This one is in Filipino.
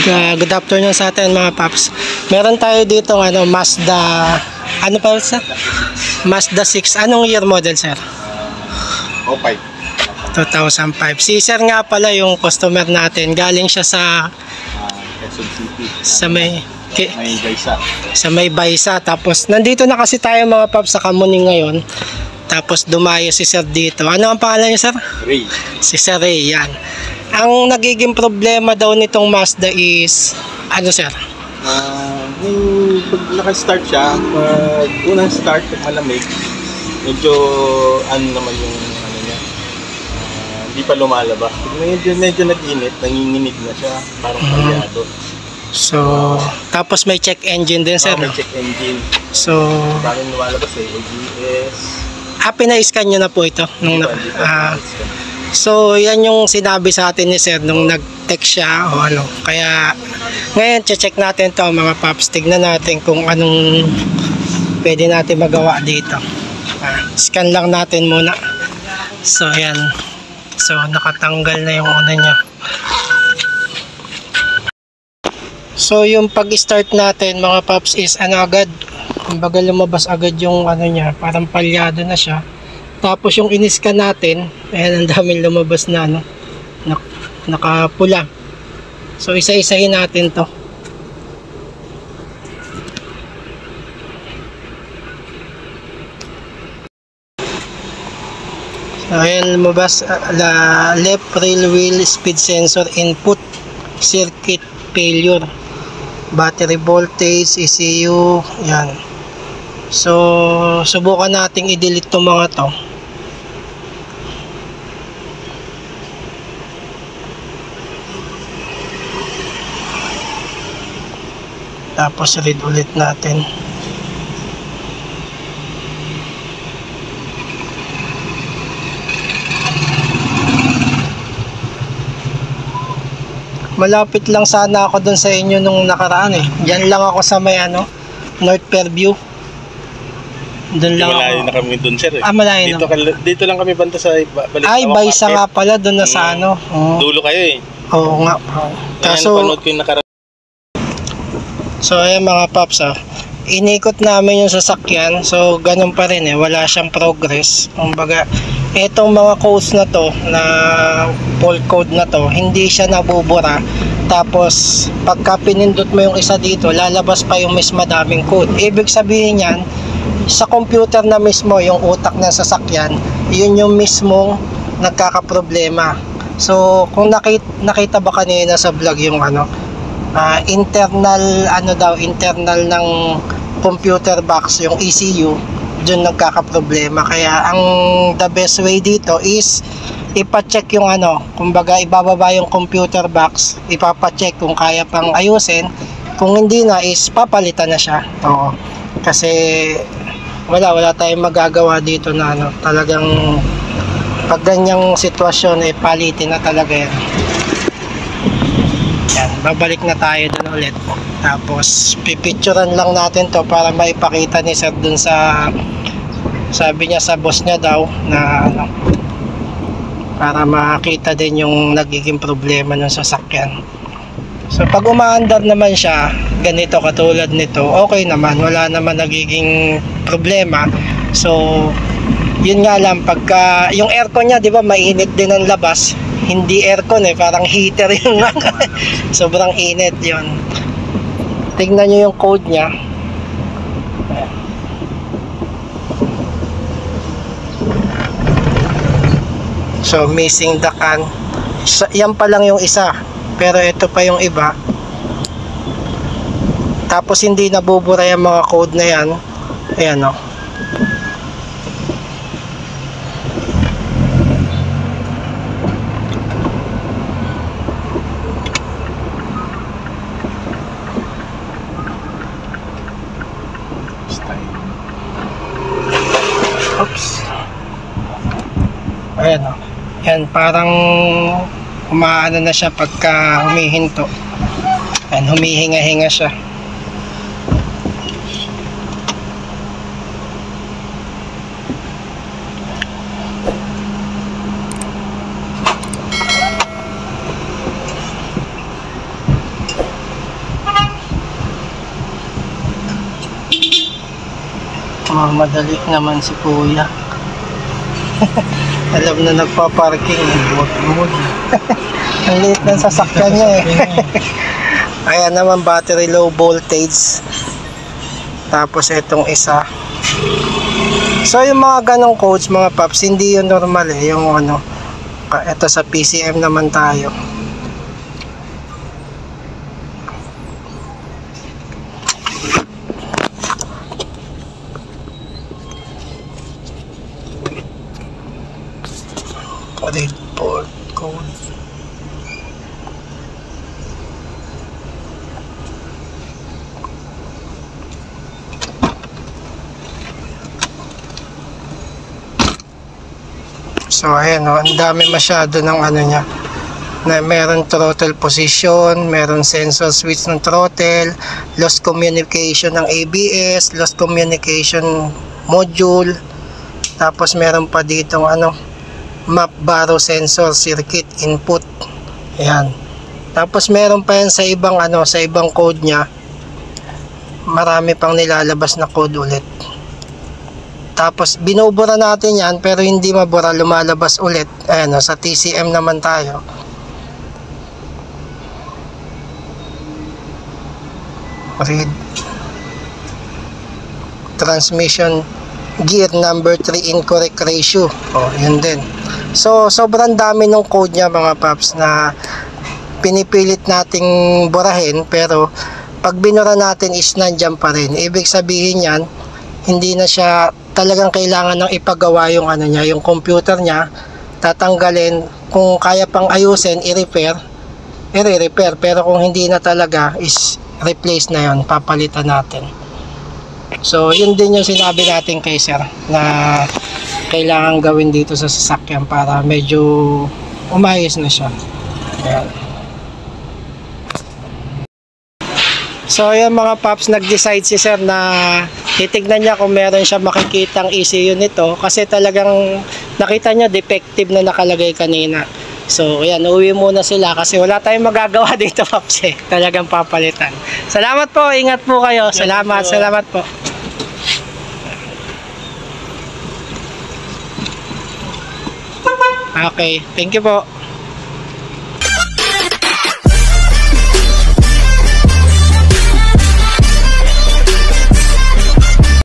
Good afternoon sa atin mga paps. Meron tayo dito Mazda, ano pa sir? Mazda 6. Anong year model sir? 05. 2005. Si sir nga pala yung customer natin. Galing siya sa Quezon City. sa may Baysa. sa may Baysa. Tapos nandito na kasi tayo mga paps sa Kamuning ngayon. Tapos dumayo si sir dito. Ano ang pangalan niya sir? Ray. Si Sir Ray, yan. Ang nagiging problema daw nitong Mazda is, ano sir? Yung pag naka-start siya, pag unang start, pag malamig, medyo ano naman yung ano niya, hindi pa lumalabas. Pag medyo nag-init, nanginginig na siya, parang palyado. So, tapos may check engine din sir. May check engine. So, parang lumalabas ABS. Pina-scan nyo na po ito. So, yan yung sinabi sa atin ni sir nung nag-text siya o ano. Kaya, ngayon, check natin to mga paps. Tignan natin kung anong pwede natin magawa dito. Scan lang natin muna. So, yan. So, nakatanggal na yung una niya. So, yung pag-start natin mga paps is ano agad. Kumbaga lumabas agad yung ano niya. Parang palyado na siya. Tapos yung in-scan natin, ayan, ang daming lumabas na nakapula. So isa-isahin natin to. So ayan, lumabas left rail wheel speed sensor input, circuit failure, battery voltage, ECU, yan. So subukan nating i-delete tong mga to. Tapos read ulit natin. Malapit lang sana ako dun sa inyo nung nakaraan eh. Diyan lang ako sa may North Fairview. Doon lang Malayo na kami dun sir eh. Malayo dito lang kami banda sa balik. Ay, Baysa nga pala doon na sa Dulo kayo eh. Oo nga. Kaso napanood ko yung nakaraan. So ayan mga paps inikot namin yung sasakyan. So ganun pa rin wala siyang progress. Kumbaga etong mga codes na to na fault code na to, hindi siya nabubura. Tapos pagka pinindot mo yung isa dito, lalabas pa yung mas madaming code. Ibig sabihin yan, sa computer na mismo, yung utak ng sasakyan, yun yung mismong nagkakaproblema. So kung nakita ba kanina sa vlog yung internal internal ng computer box, yung ECU, dun nagkakaproblema. Kaya ang the best way dito is ipa-check yung kumbaga ibababa yung computer box, ipapa-check kung kaya pang ayusin. Kung hindi na is papalitan na siya. Oo. Kasi wala tayong magagawa dito na talagang pag ganyang sitwasyon palitin na talaga yan. Yan, babalik na tayo dun ulit. Tapos pipicturean lang natin to para maipakita ni sir dun sa, sabi niya sa boss niya daw na para makita din yung nagiging problema ng sasakyan. So pag umaandar naman siya, ganito katulad nito, okay naman, wala naman nagiging problema. So yun nga lang, pagka yung aircon niya, di ba, mainit din ang labas. Hindi aircon parang heater yung sobrang init yun. Tignan nyo yung code niya. So missing the can. Yan pa lang yung isa, pero ito pa yung iba. Tapos hindi nabubura yung mga code na yan. Ayan oops. Ayan yan, parang umaano na siya pagka humihinto. Ayan, humihinga-hinga siya. Mamadali naman si kuya. Alam na nagpa-parking. Huwag mo. Ang liit ng sasakyan niya eh. Ayan naman, battery low voltage. Tapos itong isa. So yung mga ganong codes mga paps, hindi yun normal eh. Yung ano, ito sa PCM naman tayo. Red port code. So ayan o, ang dami masyado ng ano niya, na meron throttle position, meron sensor switch ng throttle, lost communication ng ABS, lost communication module, tapos meron pa ditong ano, map baro sensor circuit input. Ayan. Tapos meron pa yan sa ibang ano, sa ibang code niya. Marami pang nilalabas na code ulit. Tapos binubura natin yan pero hindi mabura, lumalabas ulit. Ayan, sa TCM naman tayo. Read transmission gear number 3 incorrect ratio. Oh, yun din. So sobrang dami ng code niya mga paps na pinipilit nating burahin, pero pag binura natin is nandiyan pa rin. Ibig sabihin yan, hindi na siya talagang kailangan ng ipagawa yung ano niya, yung computer niya. Tatanggalin, kung kaya pang ayusin, i-repair, i-repair. Pero kung hindi na talaga, is replace na yon, papalitan natin. So yun din yung sinabi natin kay sir na kailangan gawin dito sa sasakyan para medyo umayos na siya. Ayan. So ayan mga paps, nag-decide si sir na titignan niya kung meron siya makikitang ECU nito, kasi talagang nakita niya defective na nakalagay kanina. So ayan, uwi muna sila kasi wala tayong magagawa dito paps eh. Talagang papalitan. Salamat po, ingat po kayo. Salamat po. Okay, thank you po.